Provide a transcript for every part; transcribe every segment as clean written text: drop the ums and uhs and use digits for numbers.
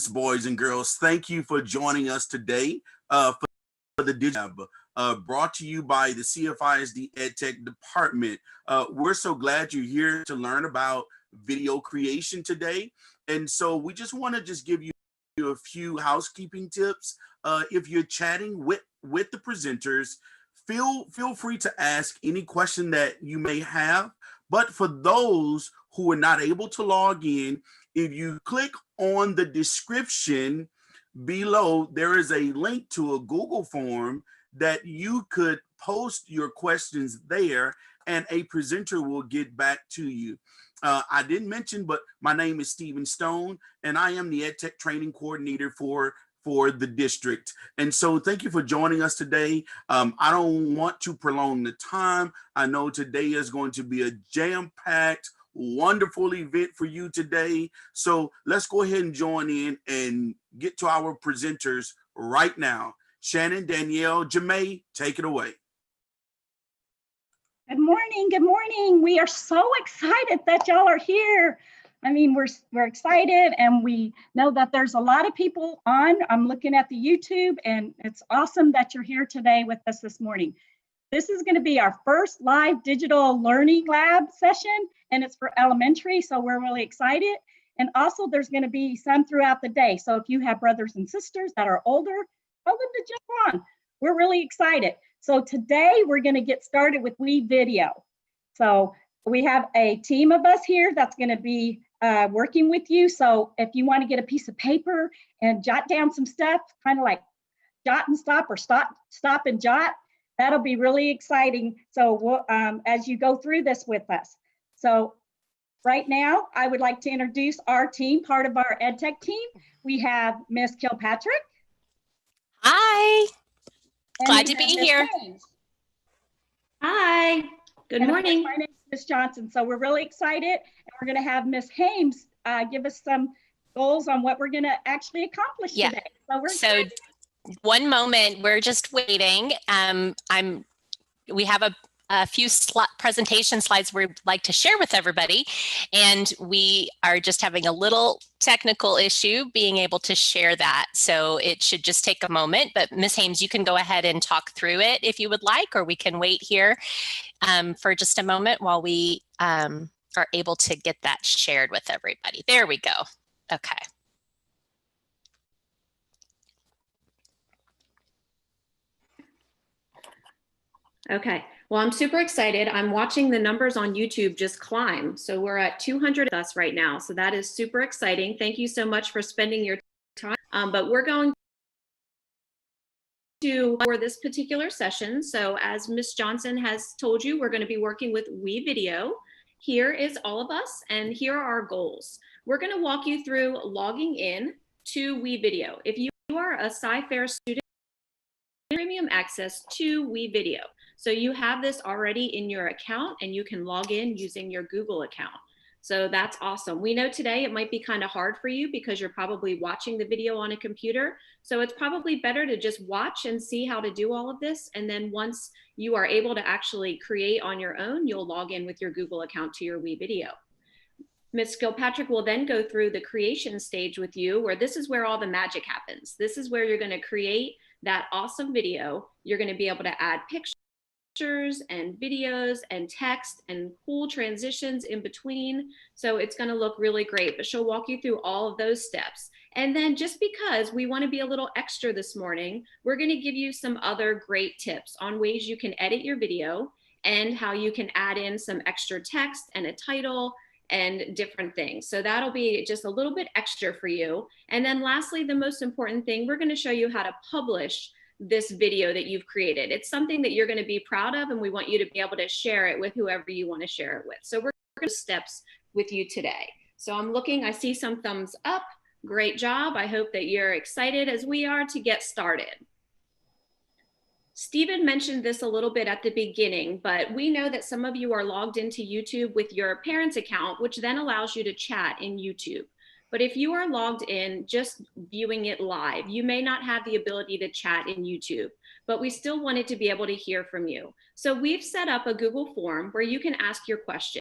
students, boys and girls. Thank you for joining us today for the digital brought to you by the CFISD EdTech Department. We're so glad you're here to learn about video creation today. And so we just want to give you a few housekeeping tips. If you're chatting with the presenters, feel free to ask any question that you may have. But for those who are not able to log in, if you click on the description below, there is a link to a Google form that you could post your questions there and a presenter will get back to you. I didn't mention, but my name is Stephen Stone and I am the EdTech Training Coordinator for the district. And so thank you for joining us today. I don't want to prolong the time. I know today is going to be a jam-packed, wonderful event for you today. So let's go ahead and join in and get to our presenters right now. Shannon, Danielle, Jamae, take it away. Good morning, good morning. We are so excited that y'all are here. I mean, we're excited and we know that there's a lot of people on. I'm looking at the YouTube and it's awesome that you're here today with us this morning. This is going to be our first live digital learning lab session and it's for elementary, so we're really excited. And also there's going to be some throughout the day. So if you have brothers and sisters that are older, tell them to jump on. We're really excited. So today we're going to get started with WeVideo. So we have a team of us here that's going to be working with you. So if you want to get a piece of paper and jot down some stuff, kind of like jot and stop or stop and jot, that'll be really exciting. So we'll, as you go through this with us. So right now, I would like to introduce our team, part of our EdTech team. We have Miss Kilpatrick. Hi, glad to be here. Haynes. Hi, good morning. My name is Miss Johnson. So we're really excited. And we're going to have Miss Haynes give us some goals on what we're going to actually accomplish today. So one moment, we're just waiting. We have a few presentation slides we'd like to share with everybody, and we are just having a little technical issue being able to share that. So it should just take a moment, but Ms. Haynes, you can go ahead and talk through it if you would like, or we can wait here for just a moment while we are able to get that shared with everybody. There we go. Okay. Okay, well, I'm super excited. I'm watching the numbers on YouTube just climb. So we're at 200 with us right now. So that is super exciting. Thank you so much for spending your time. But we're going to for this particular session. So as Ms. Johnson has told you, we're going to be working with WeVideo. Here is all of us, and here are our goals. We're going to walk you through logging in to WeVideo. If you are a Cyfair student, premium access to WeVideo. So you have this already in your account and you can log in using your Google account. So that's awesome. We know today it might be kind of hard for you because you're probably watching the video on a computer. So it's probably better to just watch and see how to do all of this. And then once you are able to actually create on your own, you'll log in with your Google account to your WeVideo. Ms. Kilpatrick will then go through the creation stage with you, where this is where all the magic happens. This is where you're going to create that awesome video. You're going to be able to add pictures and videos and text and cool transitions in between. So it's going to look really great, but she'll walk you through all of those steps. And then just because we want to be a little extra this morning, we're going to give you some other great tips on ways you can edit your video and how you can add in some extra text and a title and different things. So that'll be just a little bit extra for you. And then lastly, the most important thing, we're going to show you how to publish this video that you've created. It's something that you're going to be proud of, and we want you to be able to share it with whoever you want to share it with. So we're going to steps with you today. So I'm looking, I see some thumbs up. Great job. I hope that you're excited as we are to get started. Stephen mentioned this a little bit at the beginning, but we know that some of you are logged into YouTube with your parents' account, which then allows you to chat in YouTube. But if you are logged in just viewing it live, you may not have the ability to chat in YouTube, but we still wanted to be able to hear from you. So we've set up a Google form where you can ask your question.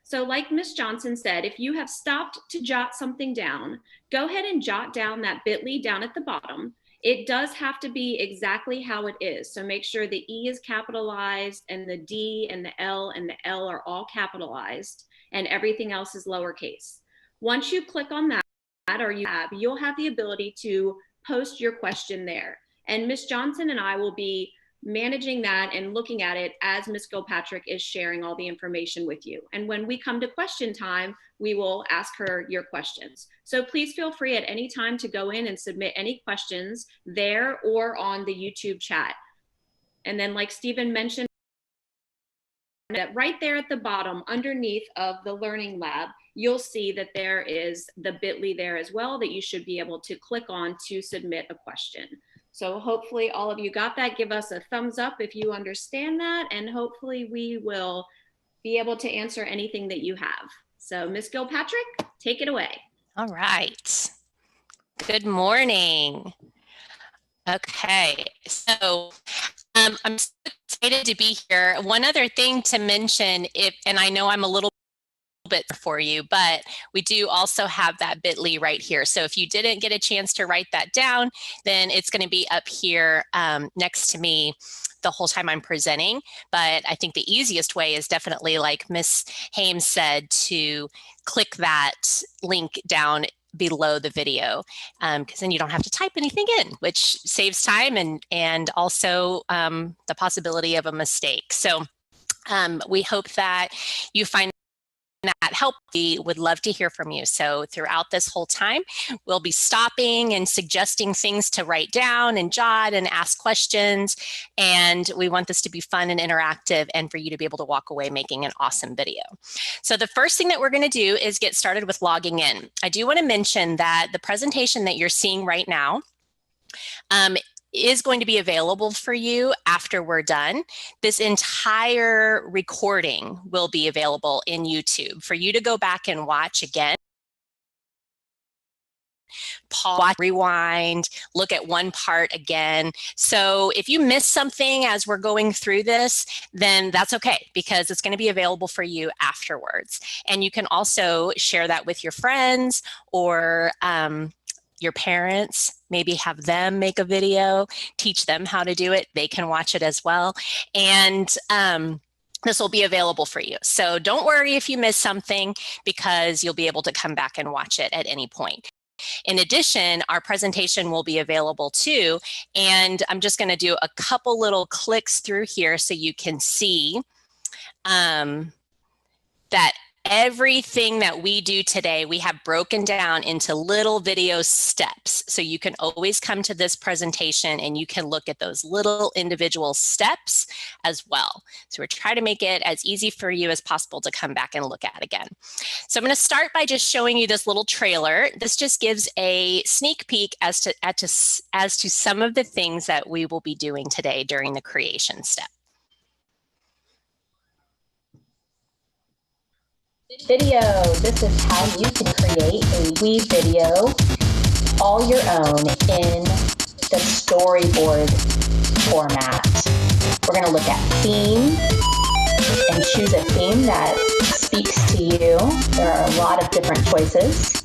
So like Ms. Johnson said, if you have stopped to jot something down, go ahead and jot down that bit.ly down at the bottom. It does have to be exactly how it is. So make sure the E is capitalized and the D and the L are all capitalized and everything else is lowercase. Once you click on that, or you'll have the ability to post your question there. And Ms. Johnson and I will be managing that and looking at it as Ms. Gilpatrick is sharing all the information with you. And when we come to question time, we will ask her your questions. So please feel free at any time to go in and submit any questions there or on the YouTube chat. And then like Stephen mentioned, that right there at the bottom underneath of the Learning Lab, you'll see that there is the bit.ly there as well that you should be able to click on to submit a question. So hopefully all of you got that. Give us a thumbs up if you understand that, and hopefully we will be able to answer anything that you have. So Ms. Gilpatrick, take it away. All right. Good morning. Okay, so I'm so excited to be here. One other thing to mention, and I know I'm a little bit for you, but we do also have that bit.ly right here. So if you didn't get a chance to write that down, then it's going to be up here next to me the whole time I'm presenting. But I think the easiest way is definitely, like Ms. Hames said, to click that link down below the video, because then you don't have to type anything in, which saves time and also the possibility of a mistake. So we hope that you find that help. We would love to hear from you. So throughout this whole time, we'll be stopping and suggesting things to write down and jot and ask questions. And we want this to be fun and interactive and for you to be able to walk away making an awesome video. So the first thing that we're going to do is get started with logging in. I do want to mention that the presentation that you're seeing right now is going to be available for you after we're done. This entire recording will be available in YouTube for you to go back and watch again. Pause, rewind, look at one part again. So if you miss something as we're going through this, then that's okay, because it's going to be available for you afterwards. And you can also share that with your friends or your parents, maybe have them make a video, teach them how to do it. They can watch it as well. And this will be available for you. So don't worry if you miss something, because you'll be able to come back and watch it at any point. In addition, our presentation will be available too. And I'm just going to do a couple little clicks through here so you can see that everything that we do today, we have broken down into little video steps. So you can always come to this presentation and you can look at those little individual steps as well. So we're trying to make it as easy for you as possible to come back and look at again. So I'm going to start by just showing you this little trailer. This just gives a sneak peek as to some of the things that we will be doing today during the creation step. Video. This is how you can create a WeVideo all your own in the storyboard format. We're going to look at theme and choose a theme that speaks to you. There are a lot of different choices.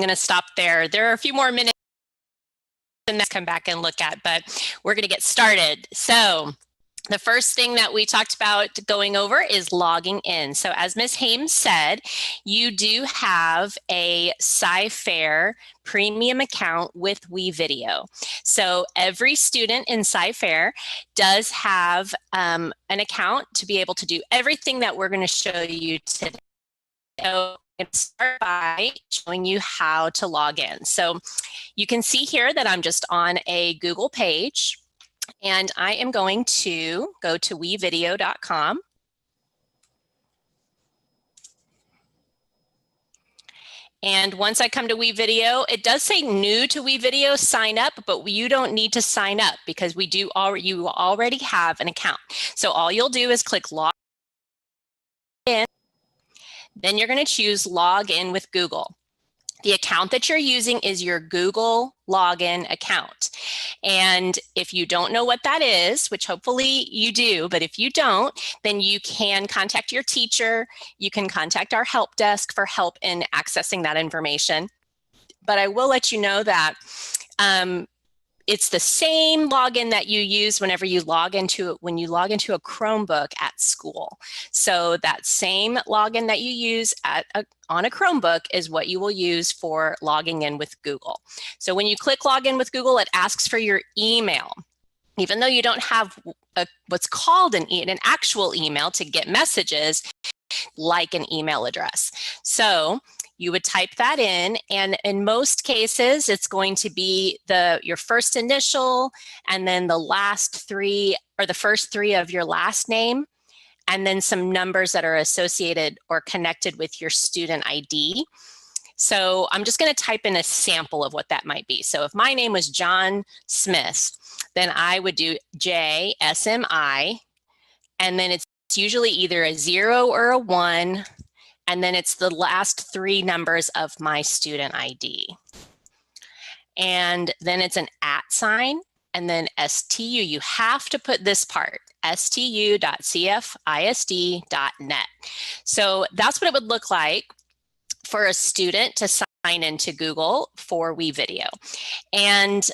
going to stop there. There are a few more minutes and then come back and look at, but we're going to get started. So the first thing that we talked about going over is logging in. So as Ms. Hames said, you do have a Cyfair premium account with WeVideo. So every student in Cyfair does have an account to be able to do everything that we're going to show you today. So I'm going to start by showing you how to log in. So you can see here that I'm just on a Google page. And I am going to go to wevideo.com. And once I come to WeVideo, it does say new to WeVideo, sign up, but you don't need to sign up because you already have an account. So all you'll do is click log in. Then you're going to choose log in with Google. The account that you're using is your Google login account. And if you don't know what that is, which hopefully you do, but if you don't, then you can contact your teacher. You can contact our help desk for help in accessing that information. But I will let you know that it's the same login that you use whenever you log into a Chromebook at school. So that same login that you use on a Chromebook is what you will use for logging in with Google. So when you click login with Google, it asks for your email. Even though you don't have what's called an actual email to get messages, like an email address. So you would type that in, and in most cases, it's going to be your first initial, and then the last three, or the first three of your last name, and then some numbers that are associated or connected with your student ID. So I'm just going to type in a sample of what that might be. So if my name was John Smith, then I would do JSMI, and then it's usually either a 0 or a 1, and then it's the last three numbers of my student ID. And then it's an @ sign, and then STU. You have to put this part, stu.cfisd.net. So that's what it would look like for a student to sign into Google for WeVideo. And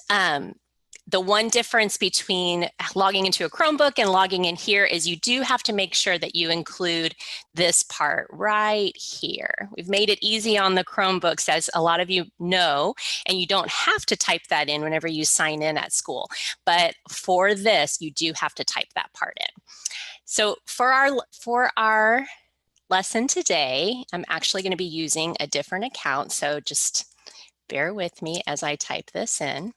the one difference between logging into a Chromebook and logging in here is you do have to make sure that you include this part right here. We've made it easy on the Chromebooks, as a lot of you know, and you don't have to type that in whenever you sign in at school. But for this, you do have to type that part in. So for our lesson today, I'm actually going to be using a different account. So just bear with me as I type this in.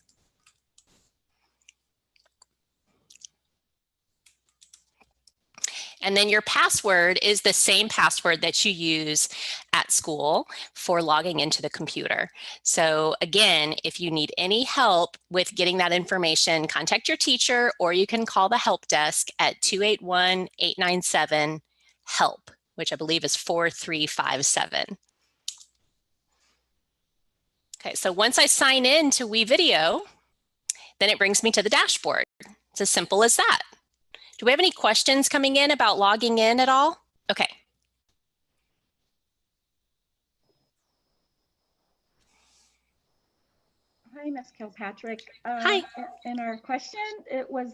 And then your password is the same password that you use at school for logging into the computer. So again, if you need any help with getting that information, contact your teacher, or you can call the help desk at 281-897-HELP, which I believe is 4357. Okay, so once I sign in to WeVideo, then it brings me to the dashboard. It's as simple as that. Do we have any questions coming in about logging in at all? Okay. Hi, Ms. Kilpatrick. Hi. In our question, it was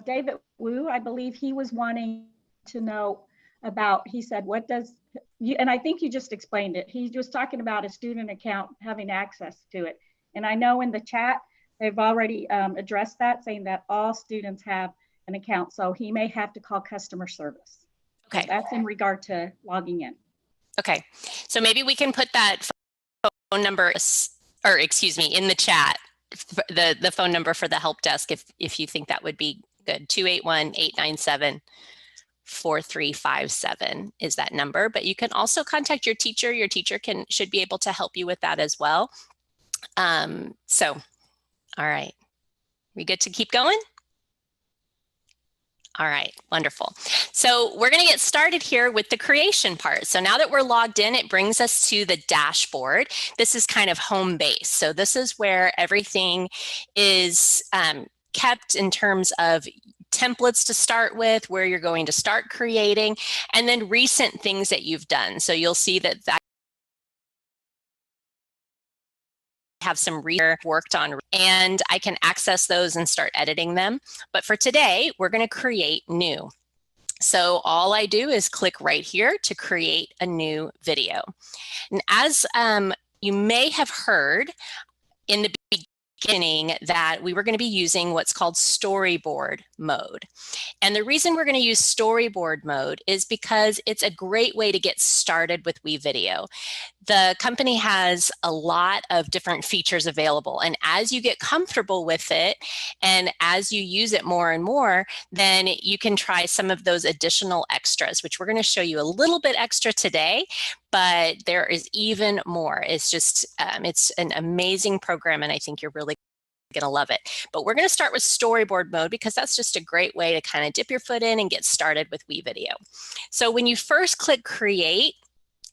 David Wu. I believe he was wanting to know about, he said, what does, and I think you just explained it. He was talking about a student account having access to it. And I know in the chat, they've already addressed that, saying that all students have an account, so he may have to call customer service. Okay. So that's in regard to logging in. Okay, so maybe we can put that phone number, or excuse me, in the chat, the phone number for the help desk, if you think that would be good. 281-897-4357 is that number, but you can also contact your teacher. Your teacher should be able to help you with that as well. So, all right, we good to keep going? All right, wonderful. So we're going to get started here with the creation part. So now that we're logged in, it brings us to the dashboard. This is kind of home base. So this is where everything is kept in terms of templates to start with, where you're going to start creating, and then recent things that you've done. So you'll see that have some worked on, and I can access those and start editing them. But for today, we're going to create new. So all I do is click right here to create a new video. And as you may have heard in the beginning that we were going to be using what's called storyboard mode. And the reason we're going to use storyboard mode is because it's a great way to get started with WeVideo. The company has a lot of different features available, and as you get comfortable with it and as you use it more and more, then you can try some of those additional extras, which we're going to show you a little bit extra today, but there is even more. It's just, it's an amazing program, and I think you're really going to love it. But we're going to start with storyboard mode because that's just a great way to kind of dip your foot in and get started with WeVideo. So when you first click create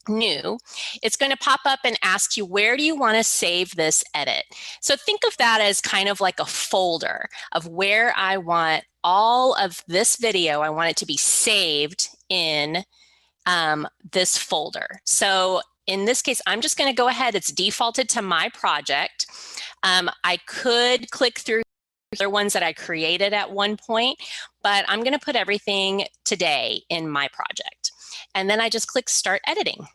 new, it's going to pop up and ask you, where do you want to save this edit? So think of that as kind of like a folder of where I want all of this video. I want it to be saved in this folder. So in this case, I'm just going to go ahead. It's defaulted to my project. I could click through other ones that I created at one point, but I'm going to put everything today in my project. And then I just click start editing.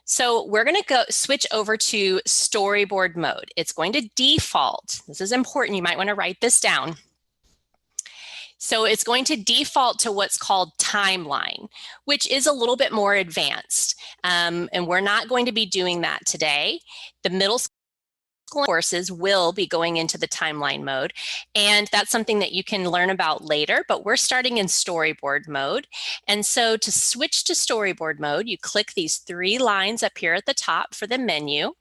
So we're going to go switch over to storyboard mode. It's going to default. This is important. You might want to write this down. So it's going to default to what's called timeline, which is a little bit more advanced. And we're not going to be doing that today. The middle school courses will be going into the timeline mode, and that's something that you can learn about later, but we're starting in storyboard mode. And so to switch to storyboard mode, you click these 3 lines up here at the top for the menu,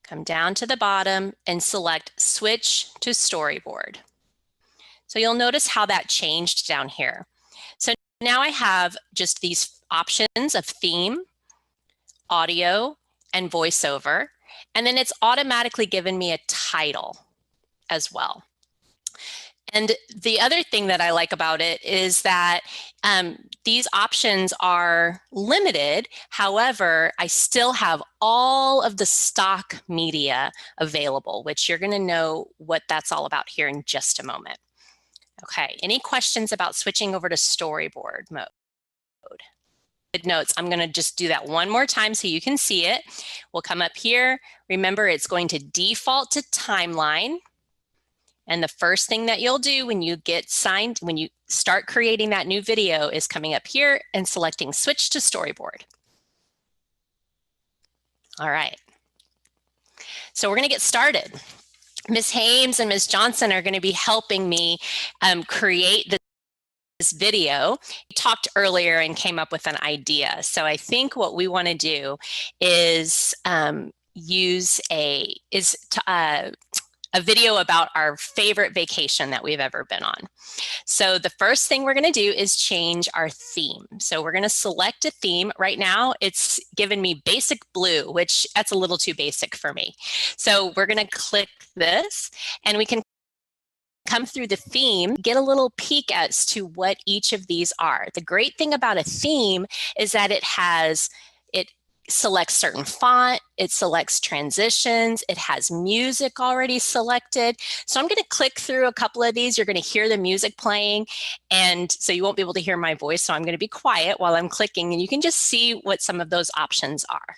come down to the bottom and select switch to storyboard. So you'll notice how that changed down here. So now I have just these options of theme, audio, and voiceover, and then it's automatically given me a title as well. And the other thing that I like about it is that these options are limited. However, I still have all of the stock media available, which you're going to know what that's all about here in just a moment. Okay, any questions about switching over to storyboard mode? Notes. I'm going to just do that one more time so you can see it. We'll come up here. Remember, it's going to default to timeline. And the first thing that you'll do when you get signed, when you start creating that new video, is coming up here and selecting switch to storyboard. All right. So we're going to get started. Ms. Hames and Ms. Johnson are going to be helping me create this video. We talked earlier and came up with an idea. So I think what we want to do is use a video about our favorite vacation that we've ever been on. So the first thing we're going to do is change our theme. So we're going to select a theme. Right now it's given me basic blue, which that's a little too basic for me. So we're going to click this and we can come through the theme, get a little peek as to what each of these are. The great thing about a theme is that it selects certain font, it selects transitions, it has music already selected. So I'm going to click through a couple of these. You're going to hear the music playing, and so you won't be able to hear my voice. So I'm going to be quiet while I'm clicking, and you can just see what some of those options are.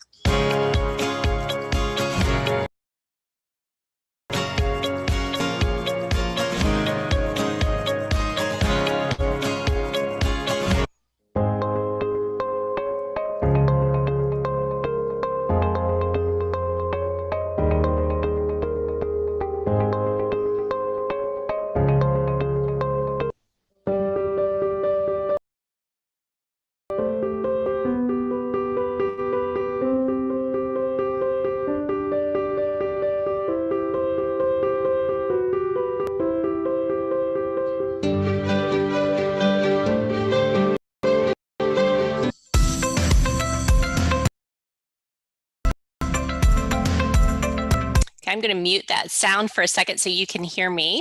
I'm going to mute that sound for a second so you can hear me.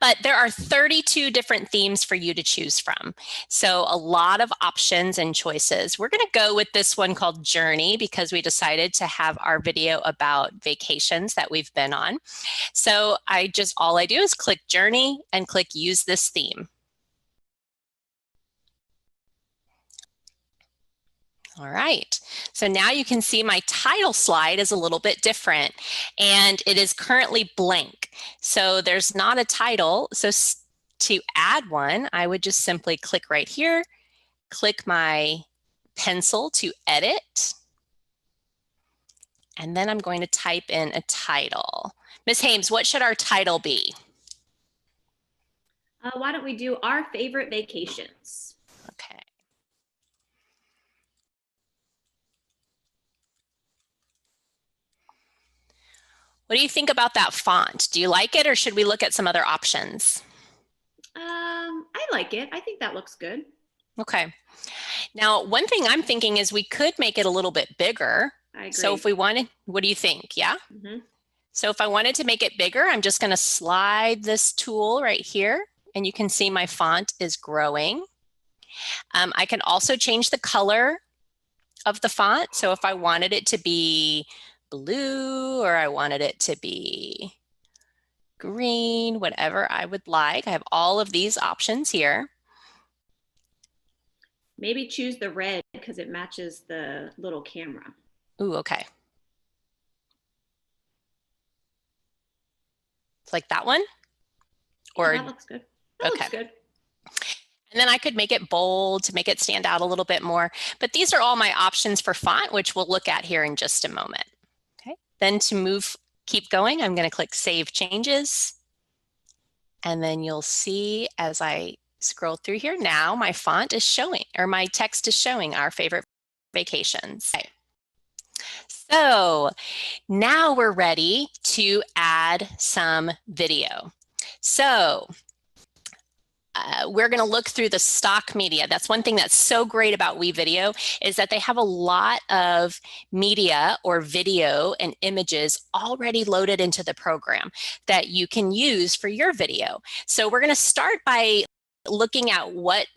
But there are 32 different themes for you to choose from. So a lot of options and choices. We're going to go with this one called Journey because we decided to have our video about vacations that we've been on. So all I do is click Journey and click Use this theme. All right, so now you can see my title slide is a little bit different and it is currently blank. So there's not a title. So to add one, I would just simply click right here, click my pencil to edit, and then I'm going to type in a title. Ms. Hames, what should our title be? Why don't we do Our Favorite Vacations? Okay. What do you think about that font? Do you like it or should we look at some other options? I like it. I think that looks good. Okay. Now, one thing I'm thinking is we could make it a little bit bigger. I agree. So if we wanted, what do you think? Yeah? Mm-hmm. So if I wanted to make it bigger, I'm just going to slide this tool right here and you can see my font is growing. I can also change the color of the font. So if I wanted it to be blue or I wanted it to be green, whatever I would like. I have all of these options here. Maybe choose the red because it matches the little camera. Ooh, okay. It's like that one? Or Yeah, that looks good. That looks good. And then I could make it bold to make it stand out a little bit more. But these are all my options for font, which we'll look at here in just a moment. Okay. Then to keep going, I'm going to click Save Changes. And then you'll see as I scroll through here now, my font is showing, or my text is showing Our Favorite Vacations. Okay. So now we're ready to add some video. So we're going to look through the stock media. That's one thing that's so great about WeVideo is that they have a lot of media or video and images already loaded into the program that you can use for your video. So we're going to start by looking at what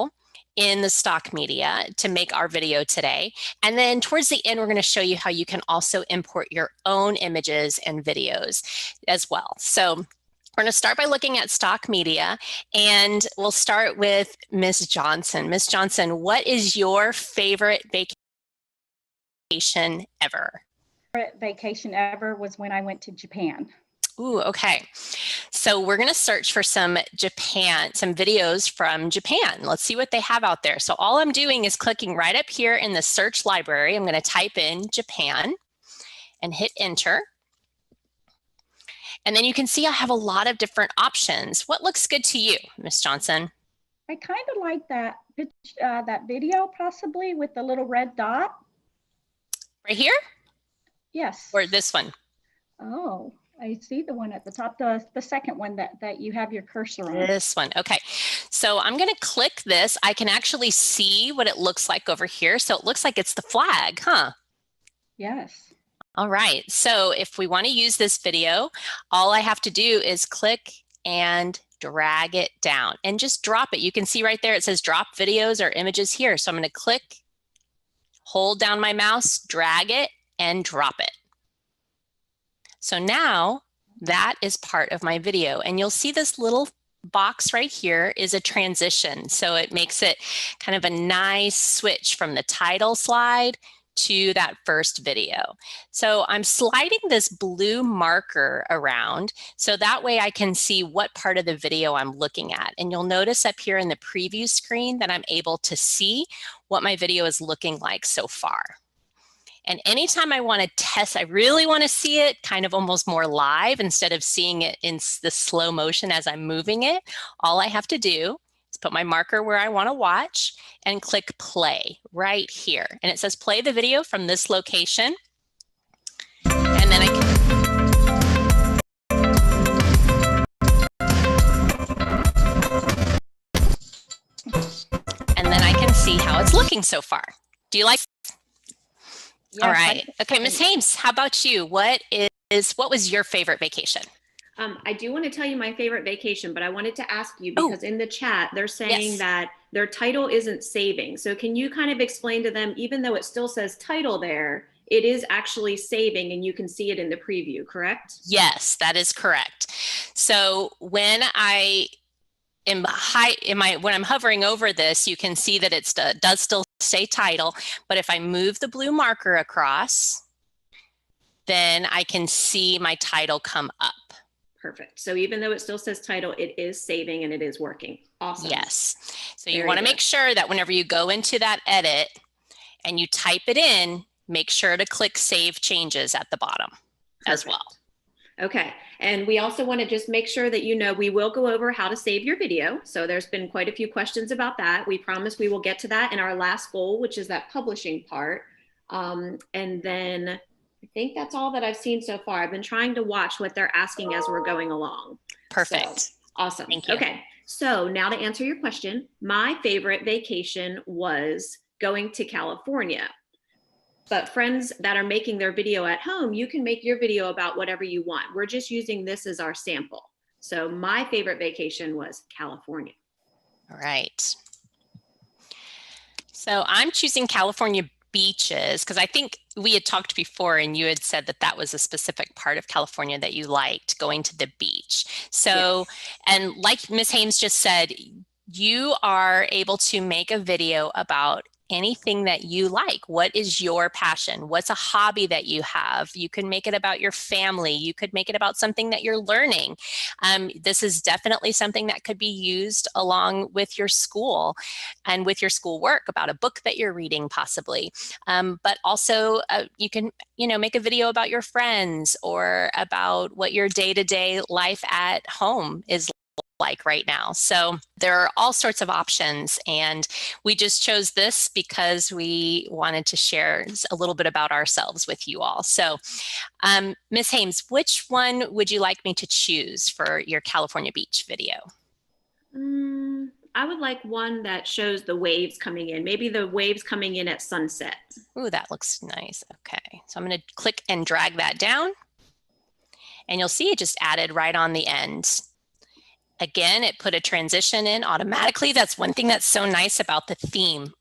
in the stock media to make our video today. And then towards the end, we're going to show you how you can also import your own images and videos as well. So we're going to start by looking at stock media, and we'll start with Ms. Johnson. Ms. Johnson, what is your favorite vacation ever? Favorite vacation ever was when I went to Japan. Ooh, okay. So we're going to search for some videos from Japan. Let's see what they have out there. So all I'm doing is clicking right up here in the search library. I'm going to type in Japan and hit enter. And then you can see I have a lot of different options. What looks good to you, Ms. Johnson? I kind of like that video possibly with the little red dot. Right here? Yes. Or this one? Oh, I see the one at the top, the second one that you have your cursor on. This one, okay. So I'm going to click this. I can actually see what it looks like over here. So it looks like it's the flag, huh? Yes. All right, so if we want to use this video, all I have to do is click and drag it down and just drop it. You can see right there, it says drop videos or images here. So I'm going to click, hold down my mouse, drag it, and drop it. So now that is part of my video. And you'll see this little box right here is a transition. So it makes it kind of a nice switch from the title slide to that first video. So I'm sliding this blue marker around so that way I can see what part of the video I'm looking at. And you'll notice up here in the preview screen that I'm able to see what my video is looking like so far. And anytime I want to test, I really want to see it kind of almost more live instead of seeing it in the slow motion as I'm moving it, all I have to do is put my marker where I want to watch and click play right here. And it says play the video from this location. And then I can see how it's looking so far. Do you like? Yes, all right. Okay, Ms. Hames, how about you? What was your favorite vacation? I do want to tell you my favorite vacation, but I wanted to ask you because in the chat, they're saying Yes. that their title isn't saving. So can you kind of explain to them, even though it still says title there, it is actually saving and you can see it in the preview, correct? Yes, that is correct. So when when I'm hovering over this, you can see that it does still say title, but if I move the blue marker across, then I can see my title come up. Perfect. So even though it still says title, it is saving and it is working. Awesome. Yes. So you Very want to good. make sure that whenever you go into that edit and you type it in, make sure to click Save Changes at the bottom as well. Okay. And we also want to just make sure that you know we will go over how to save your video. So there's been quite a few questions about that. We promise we will get to that in our last goal, which is that publishing part. And then I think that's all that I've seen so far. I've been trying to watch what they're asking as we're going along. Perfect. So, awesome. Thank you. Okay. So now to answer your question, my favorite vacation was going to California. But friends that are making their video at home, you can make your video about whatever you want. We're just using this as our sample. So my favorite vacation was California. All right. So I'm choosing California beaches because I think we had talked before and you had said that that was a specific part of California that you liked, going to the beach. So, and like Ms. Hames just said, you are able to make a video about anything that you like. What is your passion? What's a hobby that you have? You can make it about your family. You could make it about something that you're learning. This is definitely something that could be used along with your school and with your school work, about a book that you're reading possibly. But also you can, make a video about your friends or about what your day-to-day life at home is like right now. So there are all sorts of options, and we just chose this because we wanted to share a little bit about ourselves with you all. So Ms. Hames, which one would you like me to choose for your California beach video? I would like one that shows the waves coming in, maybe the waves coming in at sunset. Ooh, that looks nice. Okay, so I'm going to click and drag that down, and you'll see it just added right on the end. Again, it put a transition in automatically. That's one thing that's so nice about the theme.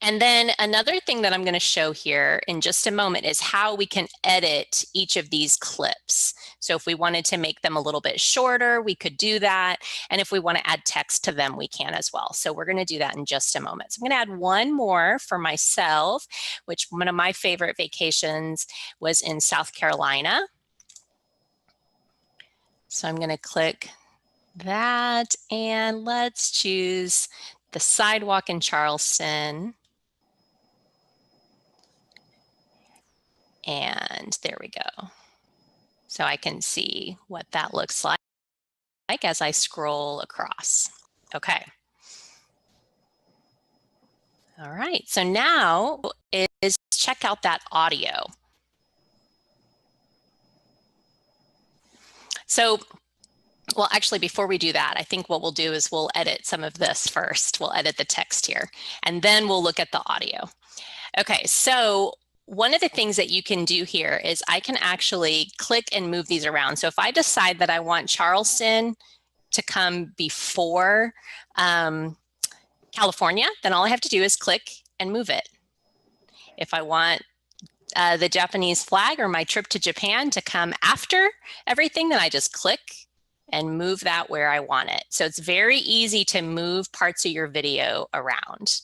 And then another thing that I'm going to show here in just a moment is how we can edit each of these clips. So if we wanted to make them a little bit shorter, we could do that. And if we want to add text to them, we can as well. So we're going to do that in just a moment. So I'm going to add one more for myself, which one of my favorite vacations was in South Carolina. So I'm going to click that and let's choose the sidewalk in Charleston. And there we go. So I can see what that looks like as I scroll across. Okay. All right, so now is check out that audio. So, well, actually, before we do that, I think what we'll do is we'll edit some of this first. We'll edit the text here, and then we'll look at the audio. Okay, so one of the things that you can do here is I can actually click and move these around. So if I decide that I want Charleston to come before California, then all I have to do is click and move it. If I want the Japanese flag or my trip to Japan to come after everything, then I just click and move that where I want it. So it's very easy to move parts of your video around.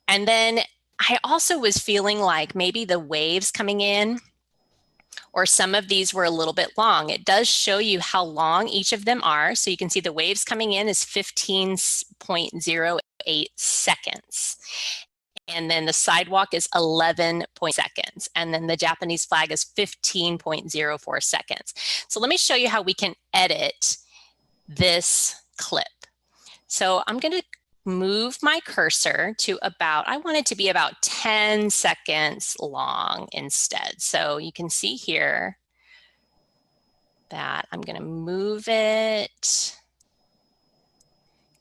And then I also was feeling like maybe the waves coming in or some of these were a little bit long. It does show you how long each of them are. So you can see the waves coming in is 15.08 seconds. And then the sidewalk is 11 seconds. And then the Japanese flag is 15.04 seconds. So let me show you how we can edit this clip. So I'm going to move my cursor to about, I want it to be about 10 seconds long instead. So you can see here that I'm going to move it.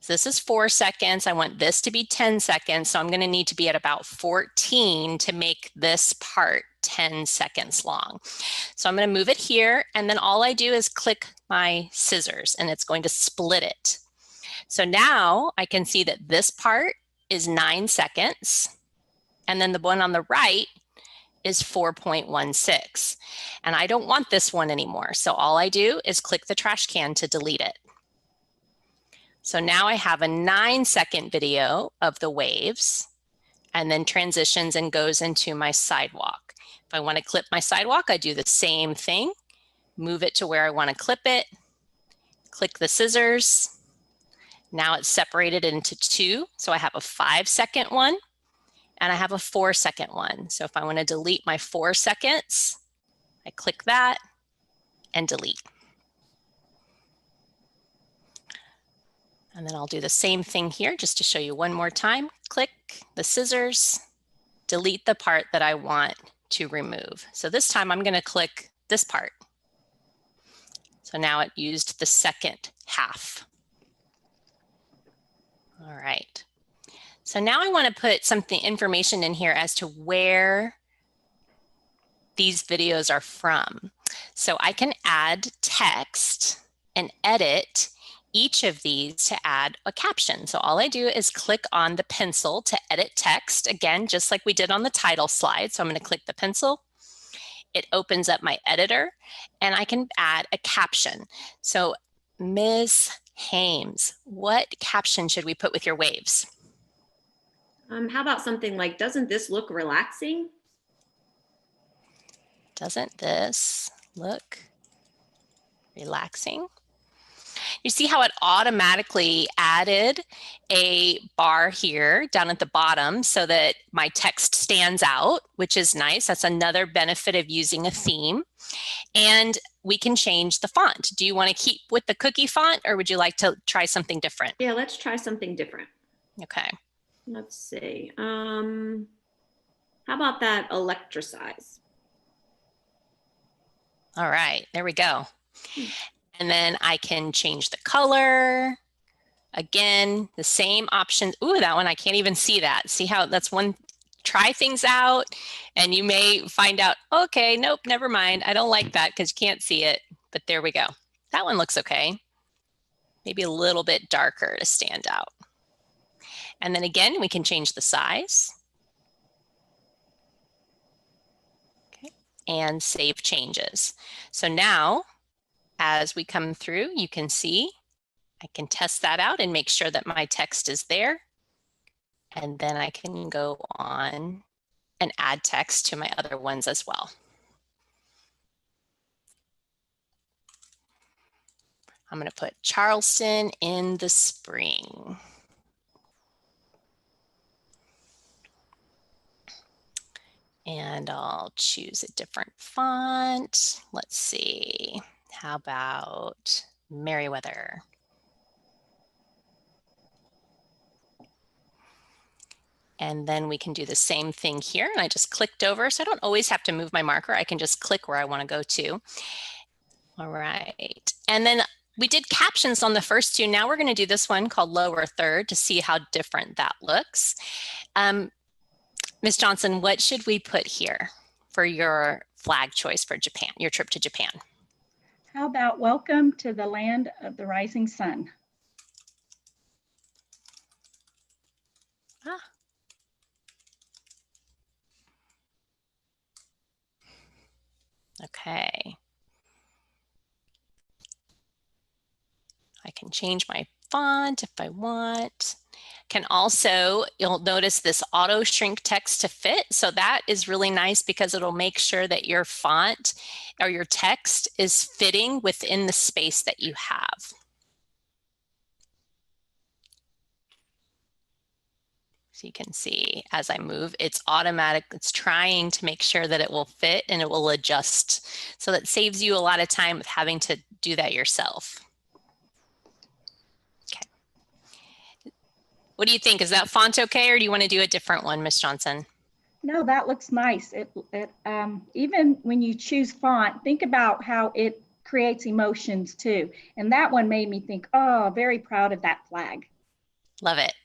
This is 4 seconds. I want this to be 10 seconds. So I'm going to need to be at about 14 to make this part 10 seconds long. So I'm going to move it here, and then all I do is click my scissors and it's going to split it. So now I can see that this part is 9 seconds, and then the one on the right is 4.16. And I don't want this one anymore. So all I do is click the trash can to delete it. So now I have a 9-second video of the waves, and then transitions and goes into my sidewalk. If I want to clip my sidewalk, I do the same thing, move it to where I want to clip it, click the scissors. Now it's separated into 2. So I have a 5-second one and I have a 4-second one. So if I want to delete my 4 seconds, I click that and delete. And then I'll do the same thing here just to show you one more time. Click the scissors, delete the part that I want to remove. So this time I'm going to click this part. So now it used the second half. All right. So now I want to put information in here as to where these videos are from. So I can add text and edit each of these to add a caption. So all I do is click on the pencil to edit text, again, just like we did on the title slide. So I'm going to click the pencil. It opens up my editor and I can add a caption. So Ms. Hames, what caption should we put with your waves? How about something like, doesn't this look relaxing? Doesn't this look relaxing? You see how it automatically added a bar here down at the bottom so that my text stands out, which is nice. That's another benefit of using a theme. And we can change the font. Do you want to keep with the cookie font or would you like to try something different? Yeah, let's try something different. Okay. Let's see. How about that electricize? All right, there we go. And then I can change the color. Again, the same options. Ooh, that one, I can't even see that. See how that's one, try things out and you may find out, okay, nope, never mind. I don't like that because you can't see it, but there we go. That one looks okay. Maybe a little bit darker to stand out. And then again, we can change the size. Okay. And save changes. So now, as we come through, you can see, I can test that out and make sure that my text is there. And then I can go on and add text to my other ones as well. I'm going to put Charleston in the spring. And I'll choose a different font. Let's see. How about Merriweather? And then we can do the same thing here. And I just clicked over, so I don't always have to move my marker. I can just click where I want to go to. All right. And then we did captions on the first two. Now we're going to do this one called lower third to see how different that looks. Ms. Johnson, what should we put here for your flag choice for Japan, your trip to Japan? How about welcome to the land of the rising sun? Ah. Okay. I can change my font if I want. Can also, you'll notice this auto shrink text to fit. So that is really nice because it'll make sure that your font or your text is fitting within the space that you have. So you can see as I move, it's automatic. It's trying to make sure that it will fit and it will adjust. So that saves you a lot of time with having to do that yourself. What do you think? Is that font okay, or do you want to do a different one, Ms. Johnson? No, that looks nice. Even when you choose font, think about how it creates emotions too. And that one made me think, oh, very proud of that flag. Love it.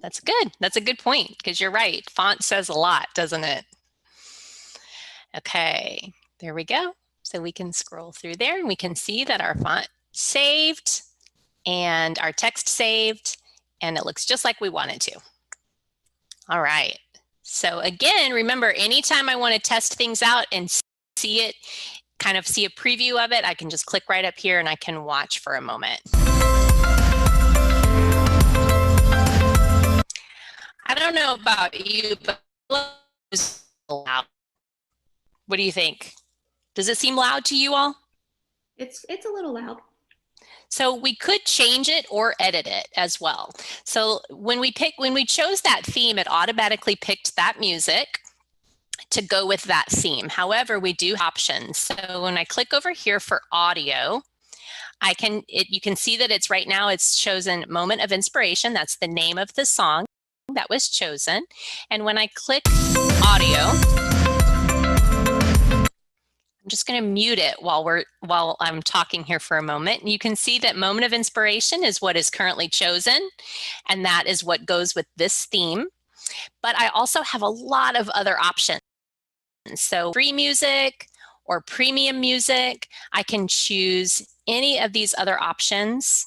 That's good. That's a good point because you're right. Font says a lot, doesn't it? Okay, there we go. So we can scroll through there and we can see that our font saved and our text saved, and it looks just like we want it to. All right. So again, remember, anytime I want to test things out and see it, kind of see a preview of it, I can just click right up here and I can watch for a moment. I don't know about you, but it's loud. What do you think? Does it seem loud to you all? It's a little loud. So we could change it or edit it as well. So when we chose that theme, it automatically picked that music to go with that theme. However, we do have options. So when I click over here for audio, you can see that it's right now, it's chosen Moment of Inspiration. That's the name of the song that was chosen. And when I click audio, I'm just going to mute it while I'm talking here for a moment. And you can see that Moment of Inspiration is what is currently chosen, and that is what goes with this theme. But I also have a lot of other options. So free music or premium music, I can choose any of these other options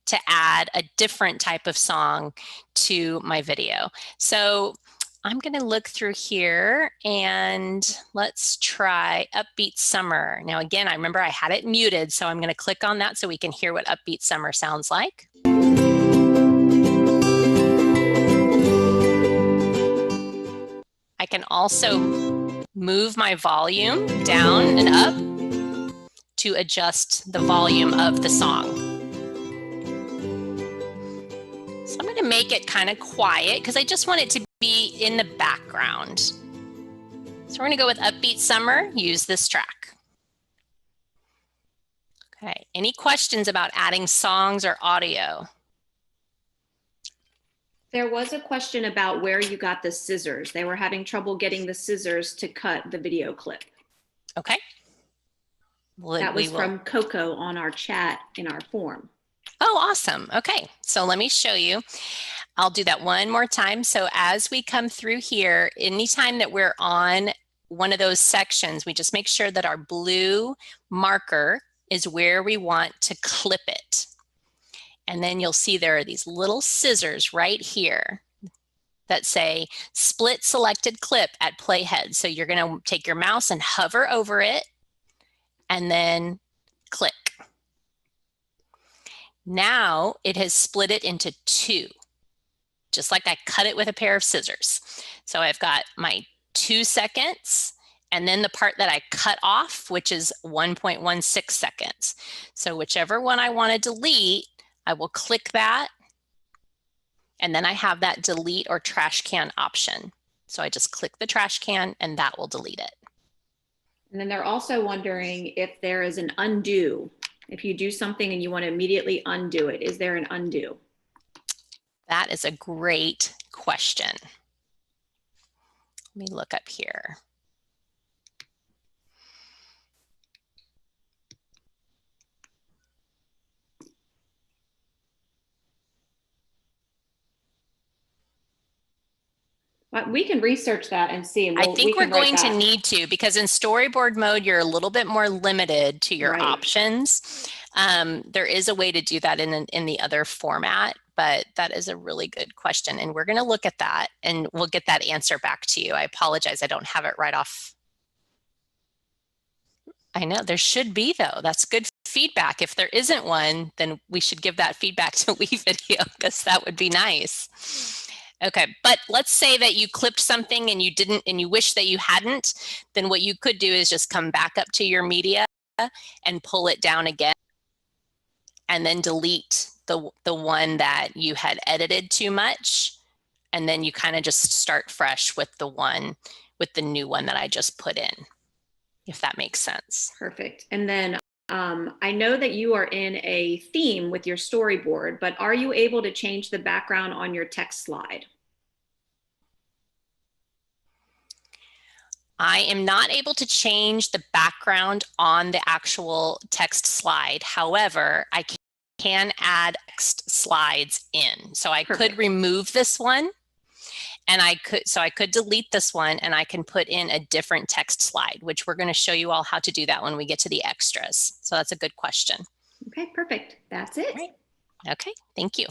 to add a different type of song to my video. So I'm going to look through here and let's try Upbeat Summer. Now, again, I remember I had it muted, so I'm going to click on that so we can hear what Upbeat Summer sounds like. I can also move my volume down and up to adjust the volume of the song. So I'm going to make it kind of quiet because I just want it to be in the background. So we're going to go with Upbeat Summer, use this track. Okay, any questions about adding songs or audio? There was a question about where you got the scissors. They were having trouble getting the scissors to cut the video clip. Okay. That was from Coco on our chat in our form. Oh, awesome. Okay, so let me show you. I'll do that one more time. So as we come through here, anytime that we're on one of those sections, we just make sure that our blue marker is where we want to clip it. And then you'll see there are these little scissors right here that say split selected clip at playhead. So you're going to take your mouse and hover over it and then click. Now it has split it into two, just like I cut it with a pair of scissors. So I've got my 2 seconds and then the part that I cut off, which is 1.16 seconds. So whichever one I want to delete, I will click that. And then I have that delete or trash can option. So I just click the trash can and that will delete it. And then they're also wondering if there is an undo. If you do something and you want to immediately undo it, is there an undo? That is a great question. Let me look up here. We can research that and see. And I think we're going to need to, because in storyboard mode, you're a little bit more limited to your options. There is a way to do that in the other format, but that is a really good question. And we're going to look at that and we'll get that answer back to you. I apologize. I don't have it right off. I know there should be though. That's good feedback. If there isn't one, then we should give that feedback to WeVideo because that would be nice. Okay, but let's say that you clipped something and you didn't, and you wish that you hadn't, then what you could do is just come back up to your media and pull it down again and then delete the one that you had edited too much. And then you kind of just start fresh with the new one that I just put in, if that makes sense. Perfect. And then I know that you are in a theme with your storyboard, but are you able to change the background on your text slide? I am not able to change the background on the actual text slide. However, I can add text slides in. So I could remove this one And I could delete this one and I can put in a different text slide, which we're going to show you all how to do that when we get to the extras. So that's a good question. Okay, perfect. That's it. Right. Okay, thank you.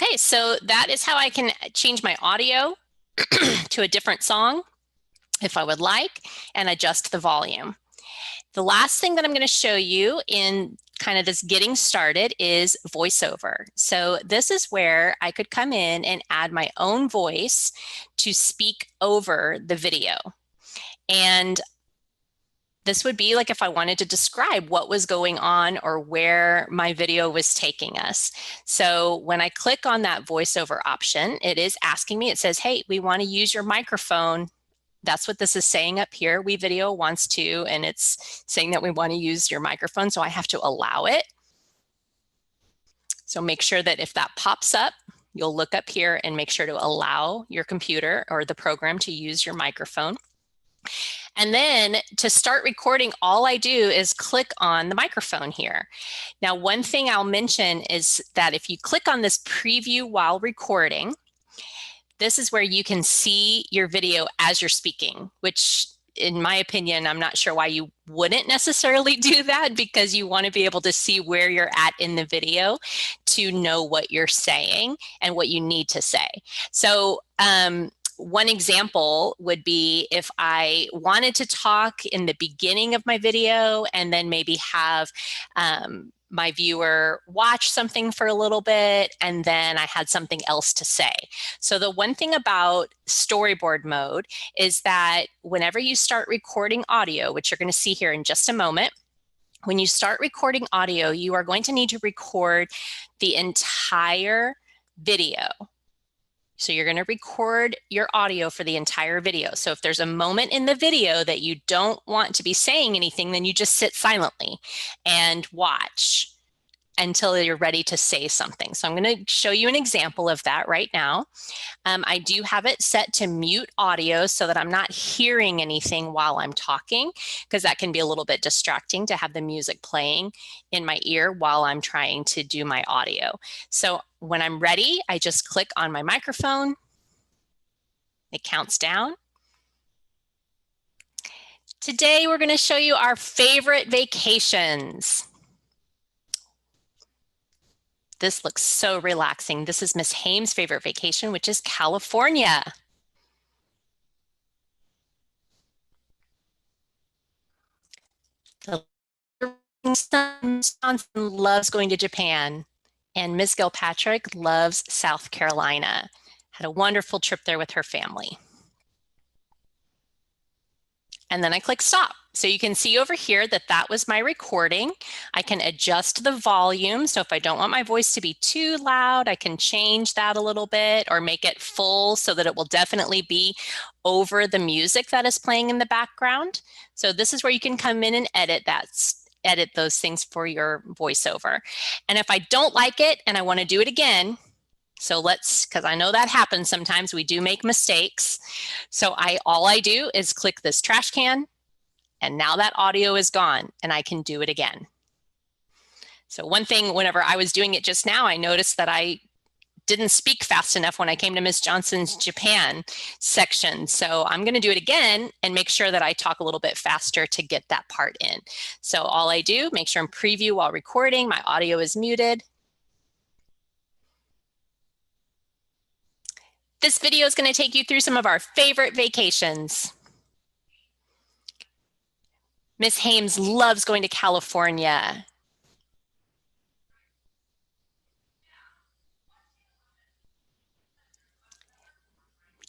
Okay, so that is how I can change my audio to a different song if I would like, and adjust the volume. The last thing that I'm going to show you in kind of this getting started is Voiceover. So this is where I could come in and add my own voice to speak over the video. And this would be like if I wanted to describe what was going on or where my video was taking us. So when I click on that voiceover option, it is asking me, it says, hey, we want to use your microphone. That's what this is saying up here. WeVideo wants to, and it's saying that we want to use your microphone. So I have to allow it. So make sure that if that pops up, you'll look up here and make sure to allow your computer or the program to use your microphone. And then to start recording, all I do is click on the microphone here. Now, one thing I'll mention is that if you click on this preview while recording, this is where you can see your video as you're speaking, which in my opinion, I'm not sure why you wouldn't necessarily do that, because you want to be able to see where you're at in the video to know what you're saying and what you need to say. So, one example would be if I wanted to talk in the beginning of my video and then maybe have my viewer watch something for a little bit and then I had something else to say. So the one thing about storyboard mode is that whenever you start recording audio, which you're going to see here in just a moment, when you start recording audio, you are going to need to record the entire video. So you're going to record your audio for the entire video. So if there's a moment in the video that you don't want to be saying anything, then you just sit silently and watch until you're ready to say something. So I'm going to show you an example of that right now. I do have it set to mute audio so that I'm not hearing anything while I'm talking, because that can be a little bit distracting to have the music playing in my ear while I'm trying to do my audio. So when I'm ready, I just click on my microphone. It counts down. Today, we're going to show you our favorite vacations. This looks so relaxing. This is Miss Hames' favorite vacation, which is California. The son Johnson loves going to Japan, and Miss Gilpatrick loves South Carolina. Had a wonderful trip there with her family. And then I click stop. So you can see over here that that was my recording. I can adjust the volume. So if I don't want my voice to be too loud, I can change that a little bit or make it full so that it will definitely be over the music that is playing in the background. So this is where you can come in and edit those things for your voiceover. And if I don't like it and I want to do it again, so because I know that happens sometimes, we do make mistakes. So all I do is click this trash can, and now that audio is gone and I can do it again. So one thing, whenever I was doing it just now, I noticed that I didn't speak fast enough when I came to Miss Johnson's Japan section. So I'm going to do it again and make sure that I talk a little bit faster to get that part in. So all I do, make sure I'm preview while recording, my audio is muted. This video is going to take you through some of our favorite vacations. Miss Hames loves going to California.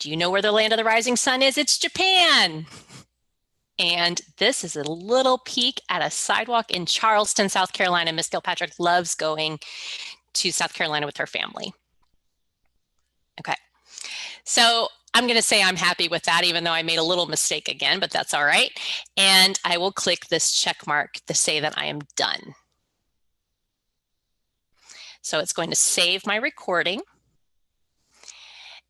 Do you know where the land of the rising sun is? It's Japan. And this is a little peek at a sidewalk in Charleston, South Carolina. Miss Gilpatrick loves going to South Carolina with her family. Okay. So I'm going to say I'm happy with that, even though I made a little mistake again, but that's all right. And I will click this check mark to say that I am done. So it's going to save my recording.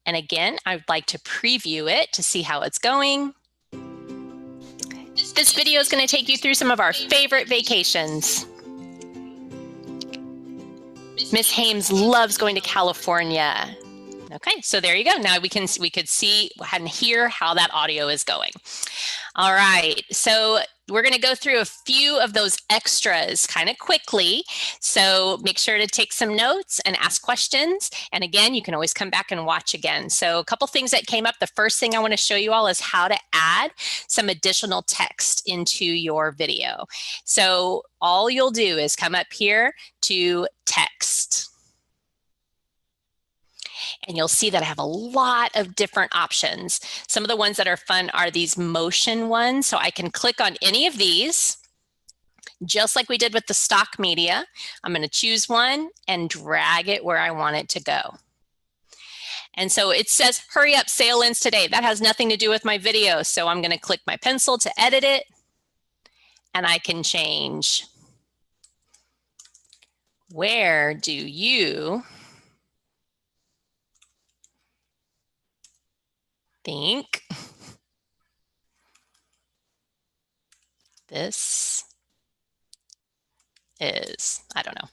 And again, I'd like to preview it to see how it's going. This video is going to take you through some of our favorite vacations. Miss Hames loves going to California. Okay, so there you go. Now we could see and hear how that audio is going. All right, so we're going to go through a few of those extras kind of quickly. So make sure to take some notes and ask questions. And again, you can always come back and watch again. So a couple things that came up. The first thing I want to show you all is how to add some additional text into your video. So all you'll do is come up here to text. And you'll see that I have a lot of different options. Some of the ones that are fun are these motion ones. So I can click on any of these, just like we did with the stock media. I'm going to choose one and drag it where I want it to go. And so it says, hurry up, sale ends today. That has nothing to do with my video. So I'm going to click my pencil to edit it. And I can change, where do you think this is? I don't know.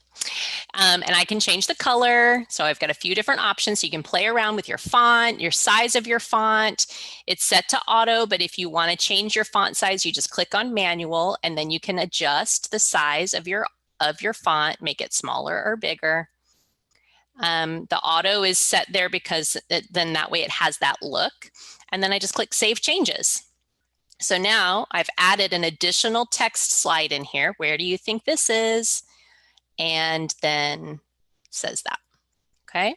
And I can change the color. So I've got a few different options. So you can play around with your font, your size of your font. It's set to auto, but if you want to change your font size, you just click on manual, and then you can adjust the size of your font, make it smaller or bigger. The auto is set there because then that way it has that look. And then I just click Save Changes. So now I've added an additional text slide in here. Where do you think this is? And then says that, okay?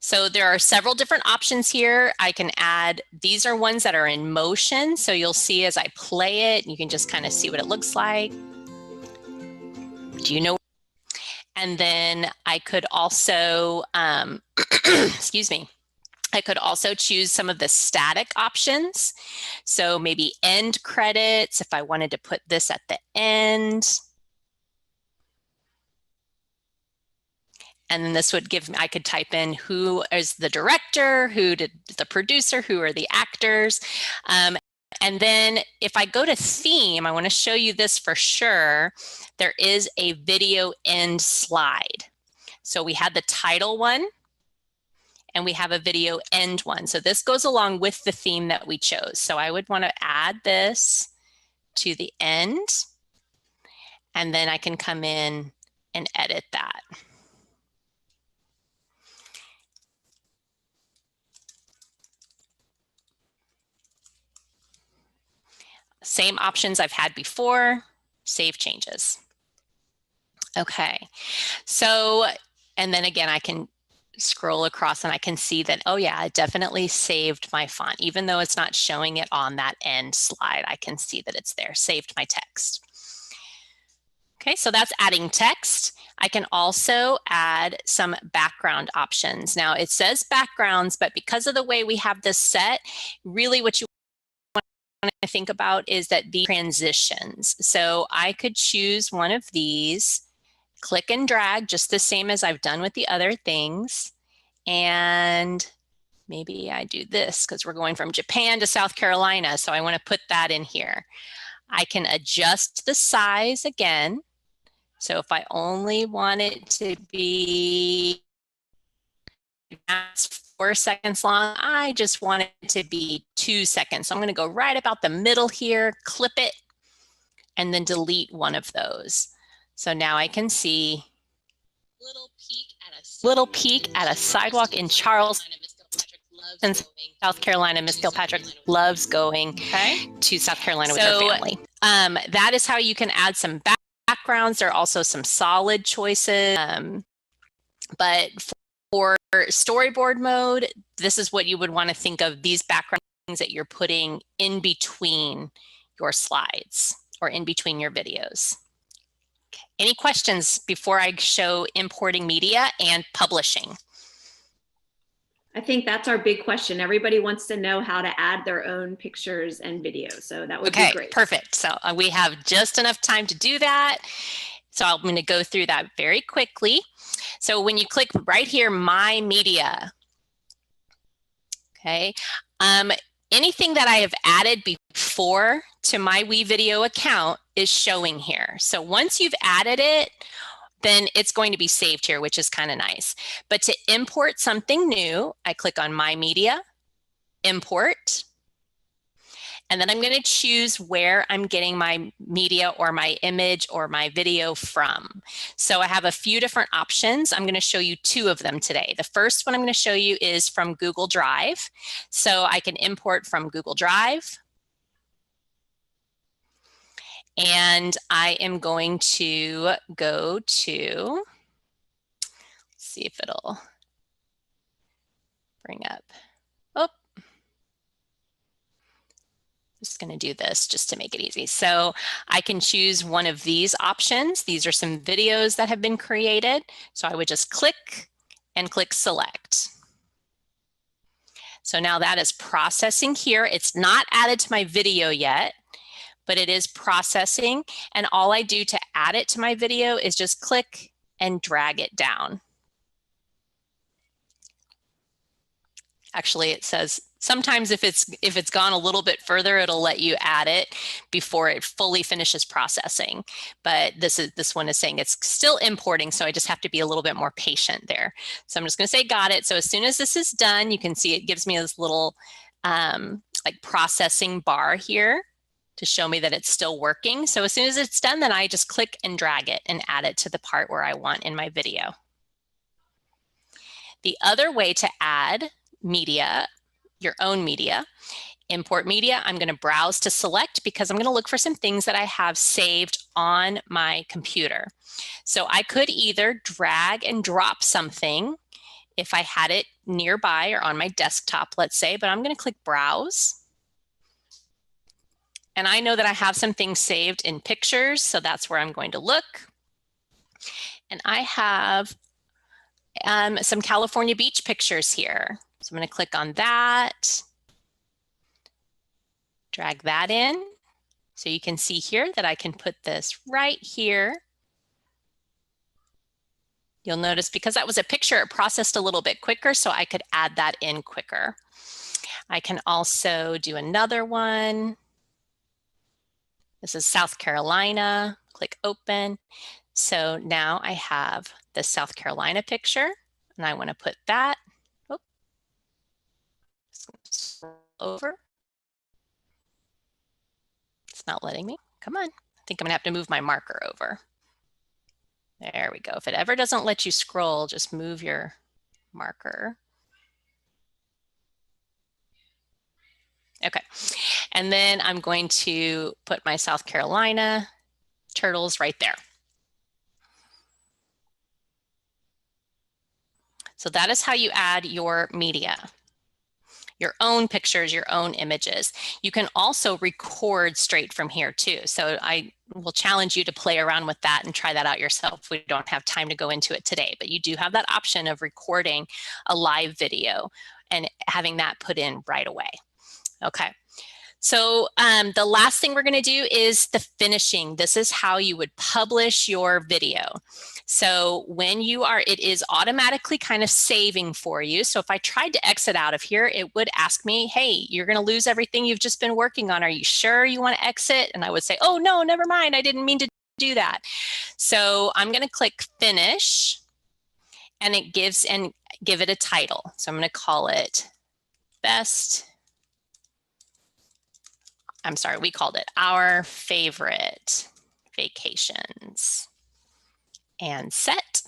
So there are several different options here. I can add, these are ones that are in motion. So you'll see as I play it, you can just kind of see what it looks like. Do you know? And then I could also, excuse me, I could also choose some of the static options. So maybe end credits, if I wanted to put this at the end. And then this would give me, I could type in who is the director, who did the producer, who are the actors. And then if I go to theme, I want to show you this for sure. There is a video end slide. So we had the title one and we have a video end one. So this goes along with the theme that we chose. So I would want to add this to the end, and then I can come in and edit that. Same options I've had before, save changes. Okay, so, and then again, I can scroll across and I can see that, oh yeah, it definitely saved my font. Even though it's not showing it on that end slide, I can see that it's there, saved my text. Okay, so that's adding text. I can also add some background options. Now it says backgrounds, but because of the way we have this set, really what you want to think about is that the transitions. So I could choose one of these, click and drag, just the same as I've done with the other things. And maybe I do this because we're going from Japan to South Carolina. So I want to put that in here. I can adjust the size again. So if I only want it to be 4 seconds long, I just want it to be 2 seconds. So I'm going to go right about the middle here, clip it, and then delete one of those. So now I can see little peek at a sidewalk in Charleston, South Carolina. Miss Kilpatrick loves going to South Carolina with her family. That is how you can add some backgrounds. There are also some solid choices, but for storyboard mode, this is what you would want to think of, these backgrounds that you're putting in between your slides or in between your videos. Okay. Any questions before I show importing media and publishing? I think that's our big question. Everybody wants to know how to add their own pictures and videos. So that would be great. Perfect. So we have just enough time to do that. So I'm going to go through that very quickly. So when you click right here, My Media, okay, anything that I have added before to my WeVideo account is showing here. So once you've added it, then it's going to be saved here, which is kind of nice. But to import something new, I click on My Media, Import, and then I'm going to choose where I'm getting my media or my image or my video from. So I have a few different options. I'm going to show you two of them today. The first one I'm going to show you is from Google Drive. So I can import from Google Drive. And I am going to go to, see if it'll bring up. Oh, just going to do this just to make it easy. So I can choose one of these options. These are some videos that have been created. So I would just click and click select. So now that is processing here. It's not added to my video yet, but it is processing. And all I do to add it to my video is just click and drag it down. Actually, it says sometimes if it's gone a little bit further, it'll let you add it before it fully finishes processing. But this one is saying it's still importing, so I just have to be a little bit more patient there. So I'm just going to say got it. So as soon as this is done, you can see it gives me this little like processing bar here to show me that it's still working. So as soon as it's done, then I just click and drag it and add it to the part where I want in my video. The other way to add media, your own media, import media, I'm going to browse to select because I'm going to look for some things that I have saved on my computer. So I could either drag and drop something if I had it nearby or on my desktop, let's say, but I'm going to click browse. And I know that I have some things saved in pictures, so that's where I'm going to look. And I have some California beach pictures here. So I'm going to click on that, drag that in. So you can see here that I can put this right here. You'll notice because that was a picture, it processed a little bit quicker, so I could add that in quicker. I can also do another one. This is South Carolina, click open. So now I have the South Carolina picture and I want to put that, scroll over. It's not letting me, come on. I think I'm gonna have to move my marker over. There we go. If it ever doesn't let you scroll, just move your marker. Okay, and then I'm going to put my South Carolina turtles right there. So that is how you add your media, your own pictures, your own images. You can also record straight from here too. So I will challenge you to play around with that and try that out yourself. We don't have time to go into it today, but you do have that option of recording a live video and having that put in right away. Okay, so the last thing we're going to do is the finishing. This is how you would publish your video. So when you are, it is automatically kind of saving for you. So if I tried to exit out of here, it would ask me, hey, you're going to lose everything you've just been working on. Are you sure you want to exit? And I would say, oh, no, never mind. I didn't mean to do that. So I'm going to click finish and it gives and give it a title. So I'm going to call it best. I'm sorry, we called it Our Favorite Vacations. And set.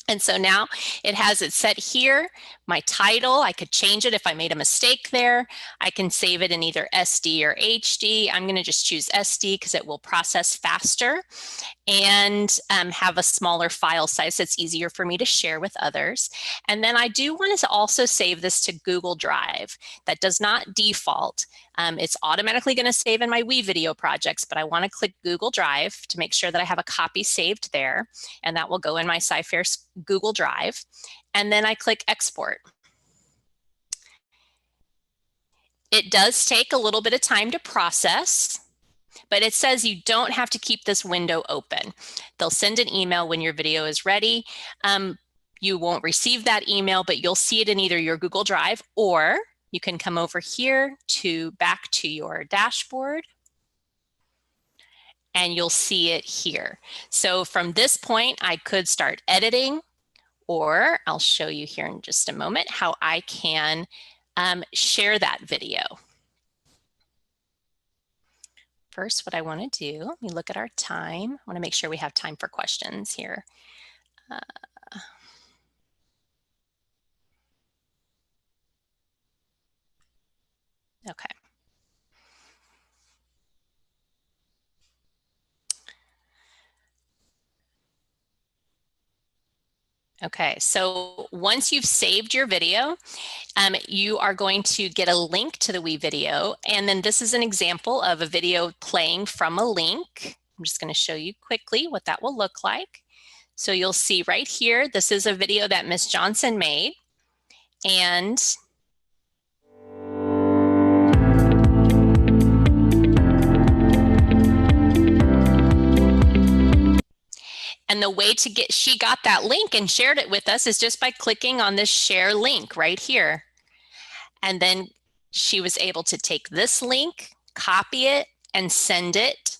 And so now it has it set here. My title, I could change it if I made a mistake there. I can save it in either SD or HD. I'm going to just choose SD because it will process faster and have a smaller file size so it's easier for me to share with others. And then I do want to also save this to Google Drive. That does not default. It's automatically going to save in my WeVideo projects, but I want to click Google Drive to make sure that I have a copy saved there, and that will go in my Cypress Google Drive. And then I click Export. It does take a little bit of time to process, but it says you don't have to keep this window open. They'll send an email when your video is ready. You won't receive that email, but you'll see it in either your Google Drive, or you can come over here to back to your dashboard and you'll see it here. So from this point, I could start editing, or I'll show you here in just a moment how I can share that video. First, what I want to do, let me look at our time. I want to make sure we have time for questions here. Okay. Okay, so once you've saved your video, you are going to get a link to the WeVideo, and then this is an example of a video playing from a link. I'm just going to show you quickly what that will look like. So you'll see right here, this is a video that Ms. Johnson made, and the way to get, she got that link and shared it with us is just by clicking on this share link right here. And then she was able to take this link, copy it, and send it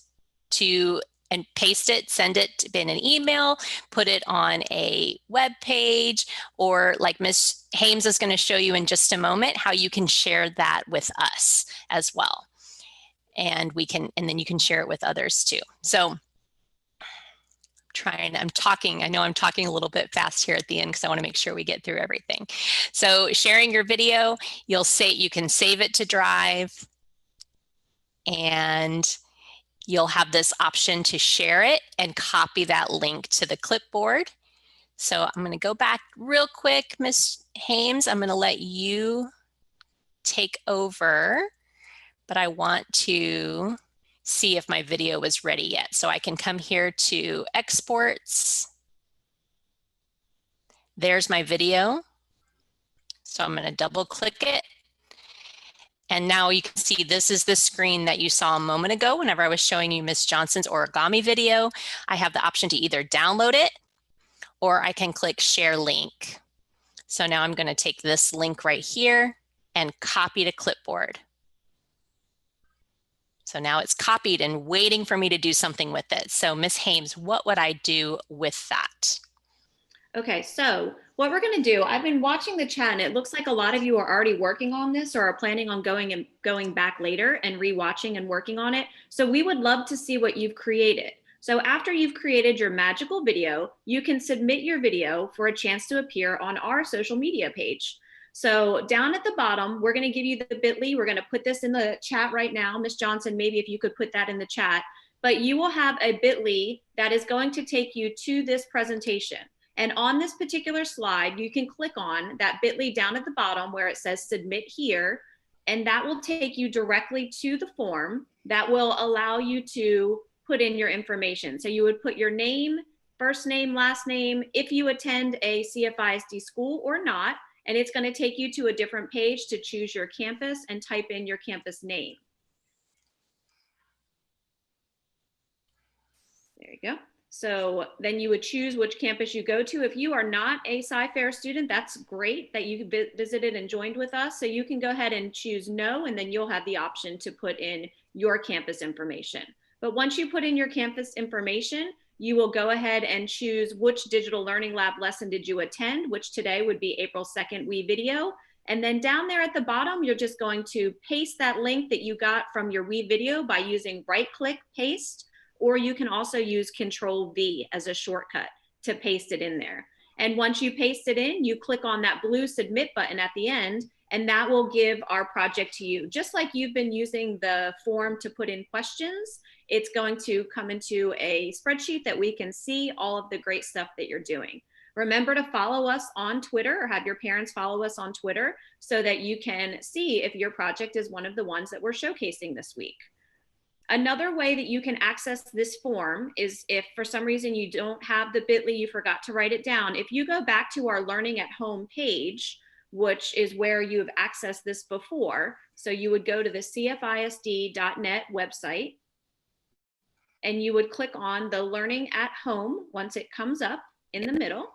to, and paste it, send it in an email, put it on a web page, or like Ms. Hames is going to show you in just a moment how you can share that with us as well. And we can, and then you can share it with others too. So I'm talking a little bit fast here at the end because I want to make sure we get through everything. So sharing your video, you can save it to Drive, and you'll have this option to share it and copy that link to the clipboard. So I'm going to go back real quick, Ms. Hames. I'm going to let you take over, but I want to see if my video is ready yet. So I can come here to exports. There's my video. So I'm going to double click it. And now you can see this is the screen that you saw a moment ago whenever I was showing you Ms. Johnson's origami video. I have the option to either download it or I can click share link. So now I'm going to take this link right here and copy to clipboard. So now it's copied and waiting for me to do something with it. So Ms. Hames, what would I do with that? Okay, so what we're going to do, I've been watching the chat and it looks like a lot of you are already working on this or are planning on going back later and rewatching and working on it. So we would love to see what you've created. So after you've created your magical video, you can submit your video for a chance to appear on our social media page. So down at the bottom, we're going to give you the bit.ly. We're going to put this in the chat right now. Ms. Johnson, maybe if you could put that in the chat, but you will have a bit.ly that is going to take you to this presentation. And on this particular slide, you can click on that bit.ly down at the bottom where it says submit here, and that will take you directly to the form that will allow you to put in your information. So you would put your name, first name, last name, if you attend a CFISD school or not, and it's going to take you to a different page to choose your campus and type in your campus name. There you go. So then you would choose which campus you go to. If you are not a Cyfair student, that's great that you visited and joined with us. So you can go ahead and choose no, and then you'll have the option to put in your campus information. But once you put in your campus information, you will go ahead and choose which digital learning lab lesson did you attend, which today would be April 2nd WeVideo. And then down there at the bottom, you're just going to paste that link that you got from your WeVideo by using right-click paste, or you can also use Control-V as a shortcut to paste it in there. And once you paste it in, you click on that blue submit button at the end, and that will give our project to you. Just like you've been using the form to put in questions, it's going to come into a spreadsheet that we can see all of the great stuff that you're doing. Remember to follow us on Twitter, or have your parents follow us on Twitter so that you can see if your project is one of the ones that we're showcasing this week. Another way that you can access this form is if for some reason you don't have the bit.ly, you forgot to write it down. If you go back to our Learning at Home page, which is where you've accessed this before, so you would go to the CFISD.net website, and you would click on the Learning at Home once it comes up in the middle.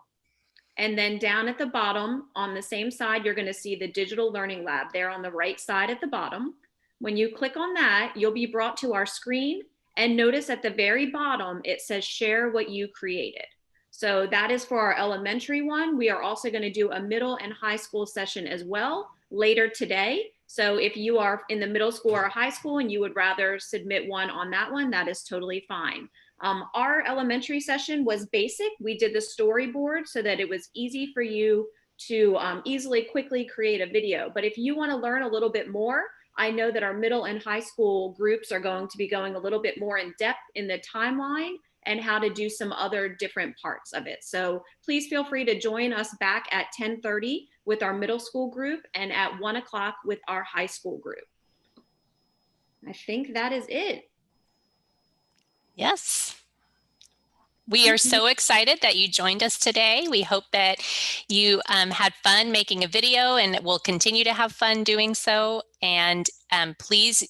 And then down at the bottom on the same side, you're going to see the Digital Learning Lab there on the right side at the bottom. When you click on that, you'll be brought to our screen, And notice at the very bottom, it says share what you created. So that is for our elementary one. We are also going to do a middle and high school session as well later today. So if you are in the middle school or high school and you would rather submit one on that one, that is totally fine. Our elementary session was basic. We did the storyboard so that it was easy for you to easily, quickly create a video. But if you want to learn a little bit more, I know that our middle and high school groups are going to be going a little bit more in depth in the timeline and how to do some other different parts of it. So please feel free to join us back at 10:30 with our middle school group and at 1 o'clock with our high school group. I think that is it. Yes. We are so excited that you joined us today. We hope that you had fun making a video and will continue to have fun doing so. And please,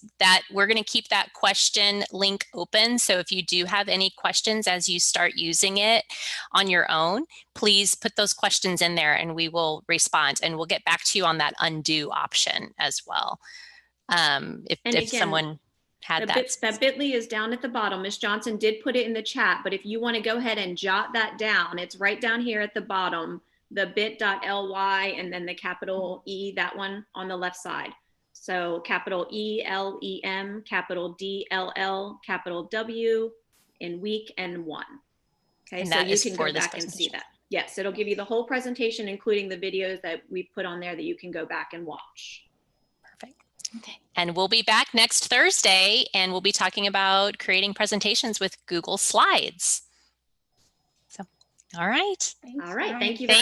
we're going to keep that question link open. So if you do have any questions as you start using it on your own, please put those questions in there and we will respond. And we'll get back to you on that undo option as well. If someone had that bit.ly is down at the bottom. Ms. Johnson did put it in the chat, but if you want to go ahead and jot that down, it's right down here at the bottom, the bit.ly and then the capital E, that one on the left side. So capital ELEM, capital DLL, capital W in week and one. Okay, so you can go back and see that. Yes, it'll give you the whole presentation, including the videos that we put on there that you can go back and watch. Perfect. And we'll be back next Thursday and we'll be talking about creating presentations with Google Slides. So, all right. All right. Thank you.